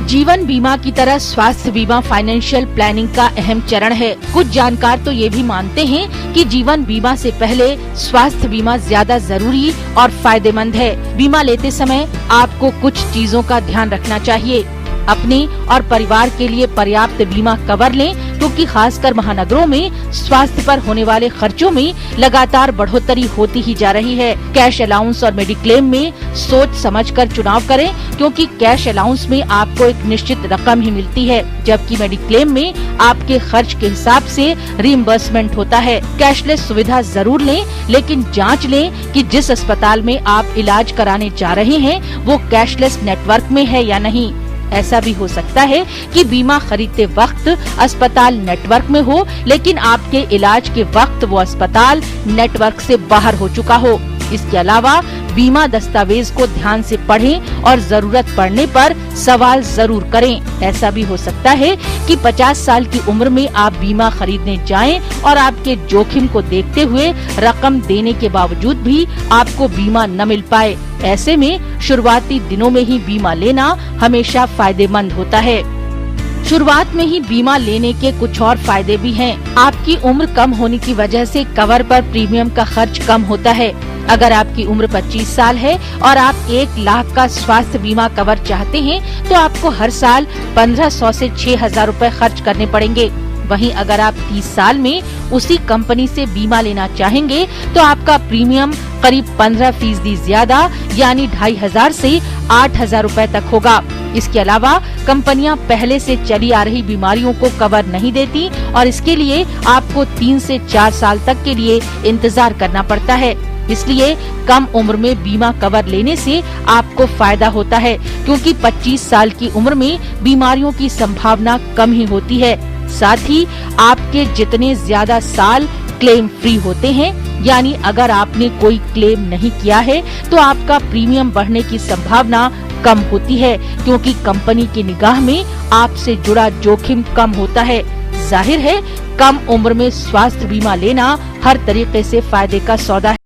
जीवन बीमा की तरह स्वास्थ्य बीमा फाइनेंशियल प्लानिंग का अहम चरण है। कुछ जानकार तो ये भी मानते हैं कि जीवन बीमा से पहले स्वास्थ्य बीमा ज्यादा जरूरी और फायदेमंद है। बीमा लेते समय आपको कुछ चीजों का ध्यान रखना चाहिए। अपने और परिवार के लिए पर्याप्त बीमा कवर लें, क्योंकि खासकर महानगरों में स्वास्थ्य पर होने वाले खर्चों में लगातार बढ़ोतरी होती ही जा रही है। कैश अलाउंस और मेडिक्लेम में सोच समझकर चुनाव करें, क्योंकि कैश अलाउंस में आपको एक निश्चित रकम ही मिलती है, जबकि मेडिक्लेम में आपके खर्च के हिसाब से रिइम्बर्समेंट होता है। कैशलेस सुविधा जरूर लें, लेकिन जांच लें कि जिस अस्पताल में आप इलाज कराने जा रहे हैं वो कैशलेस नेटवर्क में है या नहीं। ऐसा भी हो सकता है कि बीमा खरीदते वक्त अस्पताल नेटवर्क में हो, लेकिन आपके इलाज के वक्त वो अस्पताल नेटवर्क से बाहर हो चुका हो। इसके अलावा बीमा दस्तावेज को ध्यान से पढ़ें और जरूरत पड़ने पर सवाल जरूर करें। ऐसा भी हो सकता है कि 50 साल की उम्र में आप बीमा खरीदने जाएं और आपके जोखिम को देखते हुए रकम देने के बावजूद भी आपको बीमा न मिल पाए। ऐसे में शुरुआती दिनों में ही बीमा लेना हमेशा फायदेमंद होता है। शुरुआत में ही बीमा लेने के कुछ और फायदे भी हैं। आपकी उम्र कम होने की वजह से कवर पर प्रीमियम का खर्च कम होता है। अगर आपकी उम्र 25 साल है और आप 1 लाख का स्वास्थ्य बीमा कवर चाहते हैं, तो आपको हर साल 1500 से 6000 रूपए खर्च करने पड़ेंगे। वहीं अगर आप 30 साल में उसी कंपनी से बीमा लेना चाहेंगे, तो आपका प्रीमियम करीब 15% ज्यादा यानी 2500 से 8000 रूपए तक होगा। इसके अलावा कंपनियां पहले से चली आ रही बीमारियों को कवर नहीं देती और इसके लिए आपको 3 से 4 साल तक के लिए इंतजार करना पड़ता है। इसलिए कम उम्र में बीमा कवर लेने से आपको फायदा होता है, क्योंकि 25 साल की उम्र में बीमारियों की संभावना कम ही होती है। साथ ही आपके जितने ज्यादा साल क्लेम फ्री होते हैं, यानी अगर आपने कोई क्लेम नहीं किया है तो आपका प्रीमियम बढ़ने की संभावना कम होती है, क्योंकि कंपनी की निगाह में आपसे जुड़ा जोखिम कम होता है। जाहिर है, कम उम्र में स्वास्थ्य बीमा लेना हर तरीके से फायदे का सौदा है।